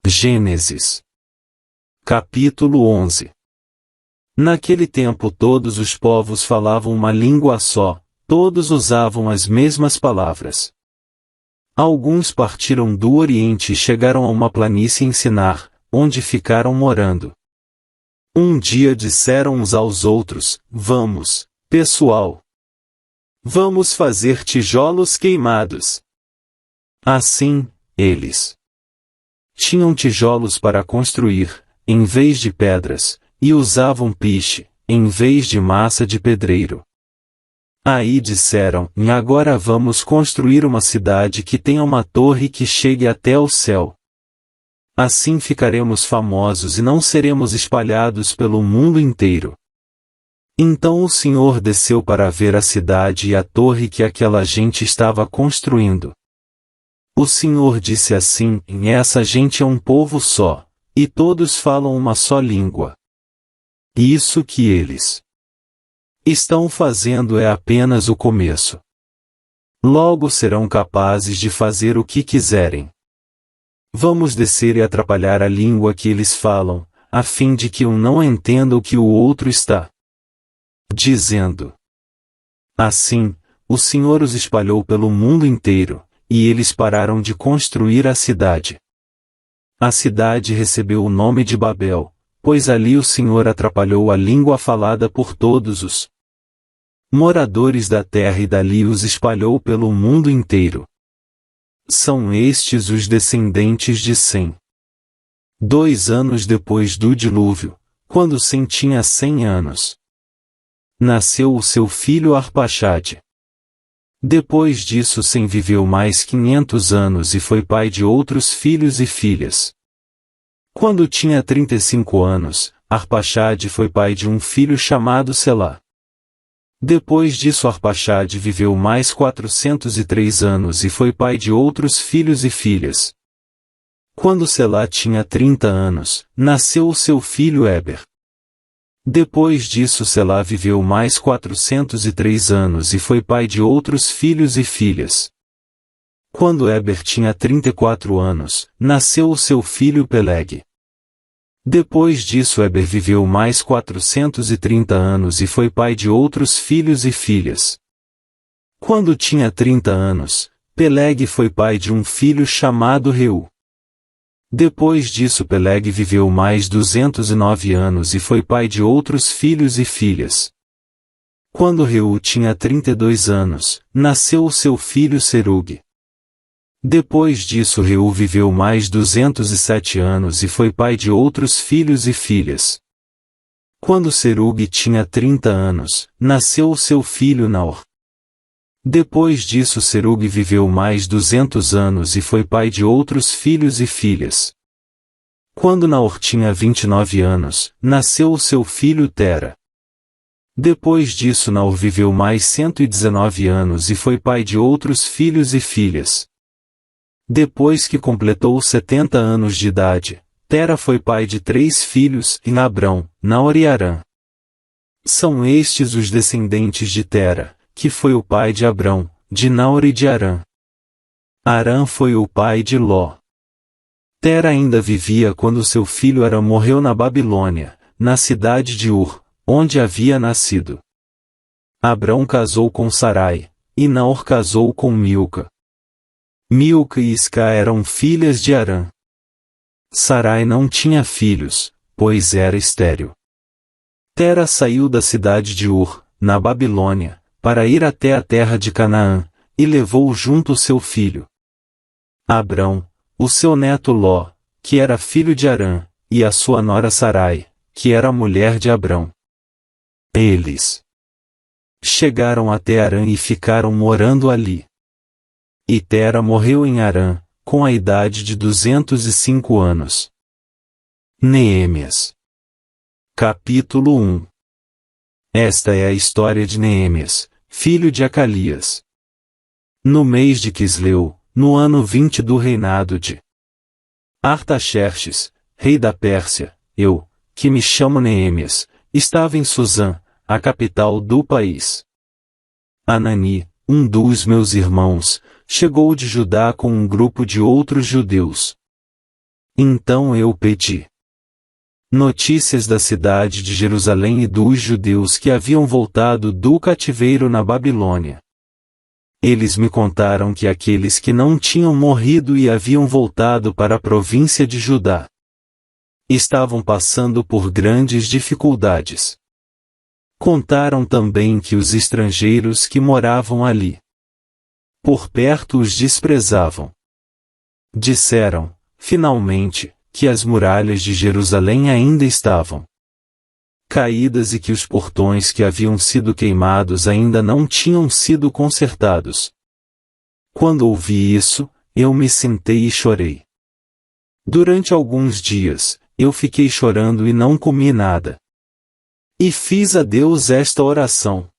Gênesis. Capítulo 11. Naquele tempo todos os povos falavam uma língua só, todos usavam as mesmas palavras. Alguns partiram do Oriente e chegaram a uma planície em Sinar, onde ficaram morando. Um dia disseram uns aos outros: "Vamos, pessoal. Vamos fazer tijolos queimados." Assim, eles tinham tijolos para construir, em vez de pedras, e usavam piche, em vez de massa de pedreiro. Aí disseram: "Agora vamos construir uma cidade que tenha uma torre que chegue até o céu. Assim ficaremos famosos e não seremos espalhados pelo mundo inteiro." Então o Senhor desceu para ver a cidade e a torre que aquela gente estava construindo. O Senhor disse assim: "Essa gente é um povo só, e todos falam uma só língua. Isso que eles estão fazendo é apenas o começo. Logo serão capazes de fazer o que quiserem. Vamos descer e atrapalhar a língua que eles falam, a fim de que um não entenda o que o outro está dizendo." Assim, o Senhor os espalhou pelo mundo inteiro, e eles pararam de construir a cidade. A cidade recebeu o nome de Babel, pois ali o Senhor atrapalhou a língua falada por todos os moradores da terra e dali os espalhou pelo mundo inteiro. São estes os descendentes de Sem. 2 anos depois do dilúvio, quando Sem tinha 100 anos, nasceu o seu filho Arpaxade. Depois disso Sem viveu mais 500 anos e foi pai de outros filhos e filhas. Quando tinha 35 anos, Arpaxade foi pai de um filho chamado Selá. Depois disso Arpaxade viveu mais 403 anos e foi pai de outros filhos e filhas. Quando Selá tinha 30 anos, nasceu o seu filho Éber. Depois disso Selá viveu mais 403 anos e foi pai de outros filhos e filhas. Quando Éber tinha 34 anos, nasceu o seu filho Peleg. Depois disso Éber viveu mais 430 anos e foi pai de outros filhos e filhas. Quando tinha 30 anos, Peleg foi pai de um filho chamado Reu. Depois disso Peleg viveu mais 209 anos e foi pai de outros filhos e filhas. Quando Reu tinha 32 anos, nasceu o seu filho Serug. Depois disso Reu viveu mais 207 anos e foi pai de outros filhos e filhas. Quando Serug tinha 30 anos, nasceu o seu filho Naor. Depois disso Serug viveu mais 200 anos e foi pai de outros filhos e filhas. Quando Naor tinha 29 anos, nasceu o seu filho Tera. Depois disso Naor viveu mais 119 anos e foi pai de outros filhos e filhas. Depois que completou 70 anos de idade, Tera foi pai de 3 filhos, Abrão, Naor e Harã. São estes os descendentes de Tera, que foi o pai de Abrão, de Naor e de Harã. Harã foi o pai de Ló. Tera ainda vivia quando seu filho Harã morreu na Babilônia, na cidade de Ur, onde havia nascido. Abrão casou com Sarai, e Naor casou com Milca. Milca e Isca eram filhas de Harã. Sarai não tinha filhos, pois era estéril. Tera saiu da cidade de Ur, na Babilônia, para ir até a terra de Canaã, e levou junto seu filho Abrão, o seu neto Ló, que era filho de Harã, e a sua nora Sarai, que era mulher de Abrão. Eles chegaram até Harã e ficaram morando ali. E Tera morreu em Harã, com a idade de 205 anos. Neemias. Capítulo 1. Esta é a história de Neemias, filho de Acalias. No mês de Quisleu, no ano 20 do reinado de Artaxerxes, rei da Pérsia, eu, que me chamo Neemias, estava em Suzã, a capital do país. Anani, um dos meus irmãos, chegou de Judá com um grupo de outros judeus. Então eu pedi notícias da cidade de Jerusalém e dos judeus que haviam voltado do cativeiro na Babilônia. Eles me contaram que aqueles que não tinham morrido e haviam voltado para a província de Judá estavam passando por grandes dificuldades. Contaram também que os estrangeiros que moravam ali por perto os desprezavam. Disseram, finalmente, que as muralhas de Jerusalém ainda estavam caídas e que os portões que haviam sido queimados ainda não tinham sido consertados. Quando ouvi isso, eu me sentei e chorei. Durante alguns dias, eu fiquei chorando e não comi nada. E fiz a Deus esta oração: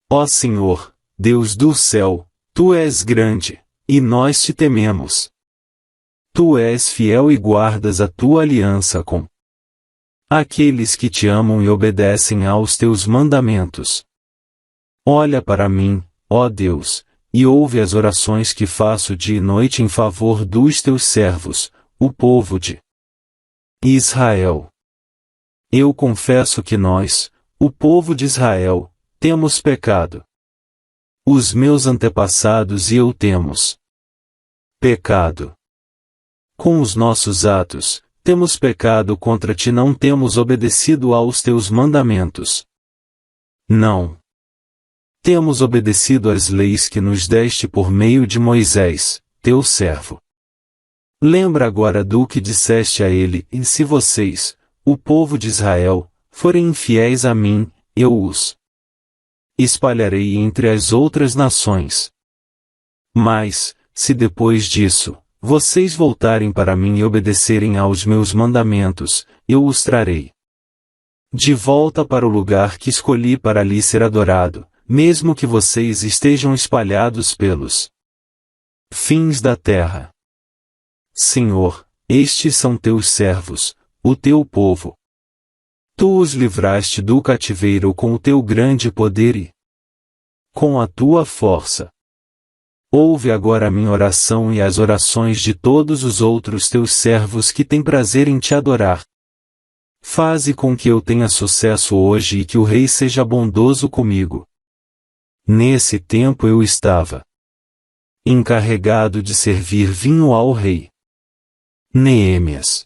Ó Senhor, Deus do céu, Tu és grande, e nós te tememos. Tu és fiel e guardas a tua aliança com aqueles que te amam e obedecem aos teus mandamentos. Olha para mim, ó Deus, e ouve as orações que faço dia e noite em favor dos teus servos, o povo de Israel. Eu confesso que nós, o povo de Israel, temos pecado. Os meus antepassados e eu temos pecado. Com os nossos atos, temos pecado contra ti, não temos obedecido aos teus mandamentos. Não. Temos obedecido às leis que nos deste por meio de Moisés, teu servo. Lembra agora do que disseste a ele, e se vocês, o povo de Israel, forem infiéis a mim, eu os espalharei entre as outras nações. Mas, se depois disso, vocês voltarem para mim e obedecerem aos meus mandamentos, eu os trarei de volta para o lugar que escolhi para ali ser adorado, mesmo que vocês estejam espalhados pelos fins da terra. Senhor, estes são teus servos, o teu povo. Tu os livraste do cativeiro com o teu grande poder e com a tua força. Ouve agora a minha oração e as orações de todos os outros teus servos que têm prazer em te adorar. Faze com que eu tenha sucesso hoje e que o rei seja bondoso comigo. Nesse tempo eu estava encarregado de servir vinho ao rei. Neemias.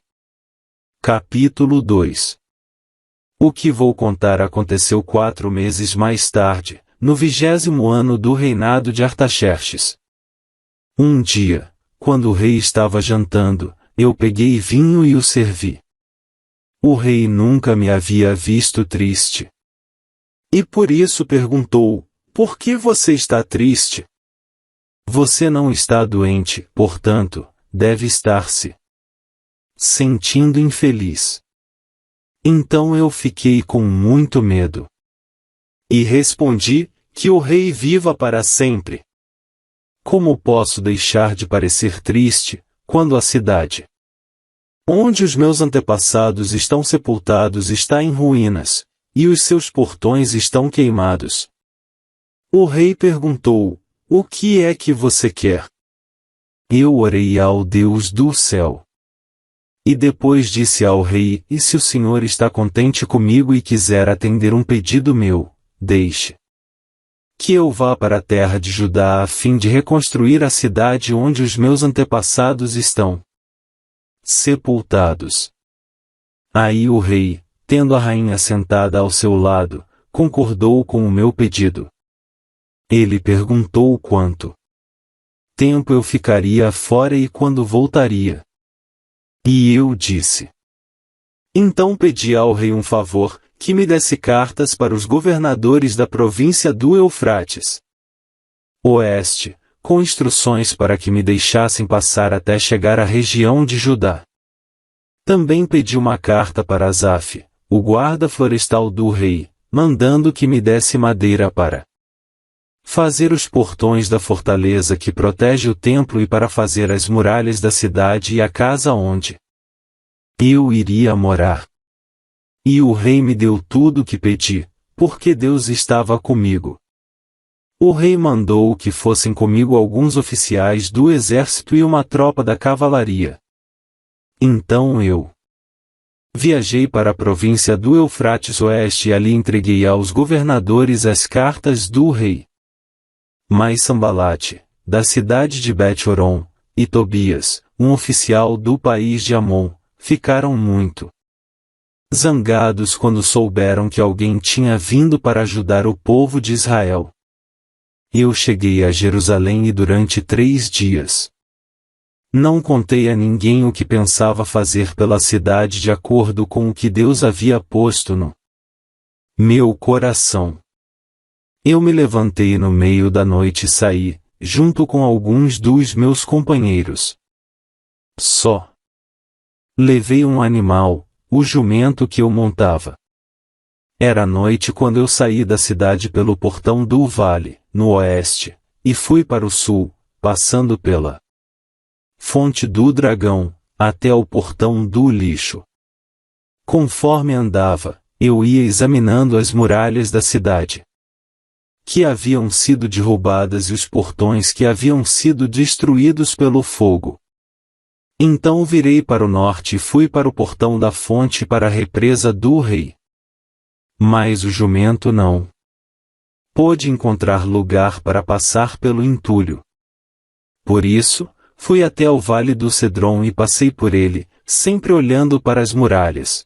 Capítulo 2. O que vou contar aconteceu 4 meses mais tarde, no 20º ano do reinado de Artaxerxes. Um dia, quando o rei estava jantando, eu peguei vinho e o servi. O rei nunca me havia visto triste. E por isso perguntou: por que você está triste? Você não está doente, portanto, deve estar-se sentindo infeliz. Então eu fiquei com muito medo. E respondi: que o rei viva para sempre. Como posso deixar de parecer triste, quando a cidade onde os meus antepassados estão sepultados está em ruínas, e os seus portões estão queimados? O rei perguntou: o que é que você quer? Eu orei ao Deus do céu. E depois disse ao rei: e se o Senhor está contente comigo e quiser atender um pedido meu, deixe que eu vá para a terra de Judá a fim de reconstruir a cidade onde os meus antepassados estão sepultados. Aí o rei, tendo a rainha sentada ao seu lado, concordou com o meu pedido. Ele perguntou quanto tempo eu ficaria fora e quando voltaria. E eu disse: então pedi ao rei um favor, que me desse cartas para os governadores da província do Eufrates Oeste, com instruções para que me deixassem passar até chegar à região de Judá. Também pedi uma carta para Asaf, o guarda florestal do rei, mandando que me desse madeira para fazer os portões da fortaleza que protege o templo e para fazer as muralhas da cidade e a casa onde eu iria morar. E o rei me deu tudo o que pedi, porque Deus estava comigo. O rei mandou que fossem comigo alguns oficiais do exército e uma tropa da cavalaria. Então eu viajei para a província do Eufrates Oeste e ali entreguei aos governadores as cartas do rei. Mas Sambalate, da cidade de Bet-Horon, e Tobias, um oficial do país de Amon, ficaram muito zangados quando souberam que alguém tinha vindo para ajudar o povo de Israel. Eu cheguei a Jerusalém e durante 3 dias não contei a ninguém o que pensava fazer pela cidade de acordo com o que Deus havia posto no meu coração. Eu me levantei no meio da noite e saí, junto com alguns dos meus companheiros. Só levei um animal, o jumento que eu montava. Era noite quando eu saí da cidade pelo portão do vale, no oeste, e fui para o sul, passando pela Fonte do Dragão, até o portão do lixo. Conforme andava, eu ia examinando as muralhas da cidade, que haviam sido derrubadas e os portões que haviam sido destruídos pelo fogo. Então virei para o norte e fui para o portão da fonte para a represa do rei. Mas o jumento não pôde encontrar lugar para passar pelo entulho. Por isso, fui até o vale do Cedron e passei por ele, sempre olhando para as muralhas.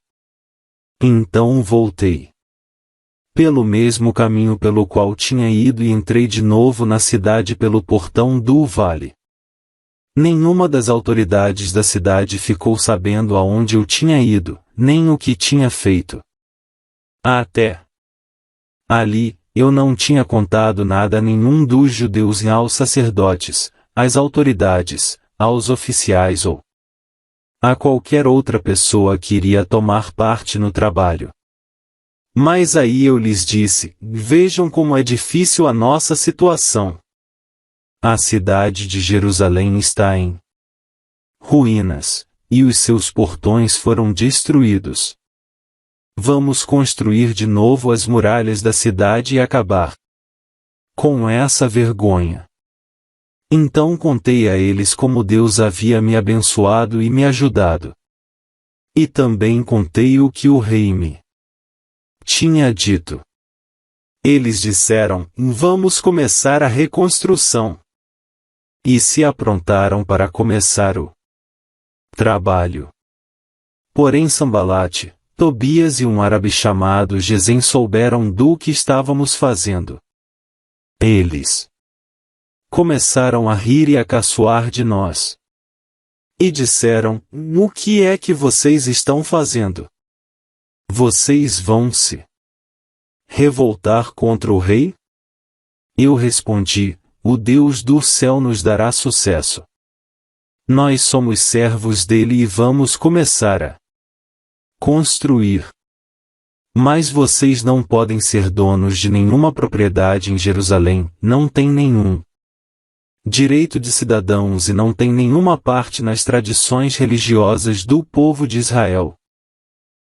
Então voltei pelo mesmo caminho pelo qual tinha ido e entrei de novo na cidade pelo portão do vale. Nenhuma das autoridades da cidade ficou sabendo aonde eu tinha ido, nem o que tinha feito. Até ali, eu não tinha contado nada a nenhum dos judeus e aos sacerdotes, às autoridades, aos oficiais ou a qualquer outra pessoa que iria tomar parte no trabalho. Mas aí eu lhes disse: vejam como é difícil a nossa situação. A cidade de Jerusalém está em ruínas, e os seus portões foram destruídos. Vamos construir de novo as muralhas da cidade e acabar com essa vergonha. Então contei a eles como Deus havia me abençoado e me ajudado. E também contei o que o rei me tinha dito. Eles disseram: vamos começar a reconstrução. E se aprontaram para começar o trabalho. Porém Sambalate, Tobias e um árabe chamado Gesem souberam do que estávamos fazendo. Eles começaram a rir e a caçoar de nós. E disseram: o que é que vocês estão fazendo? Vocês vão se revoltar contra o rei? Eu respondi: o Deus do céu nos dará sucesso. Nós somos servos dele e vamos começar a construir. Mas vocês não podem ser donos de nenhuma propriedade em Jerusalém, não têm nenhum direito de cidadãos e não têm nenhuma parte nas tradições religiosas do povo de Israel.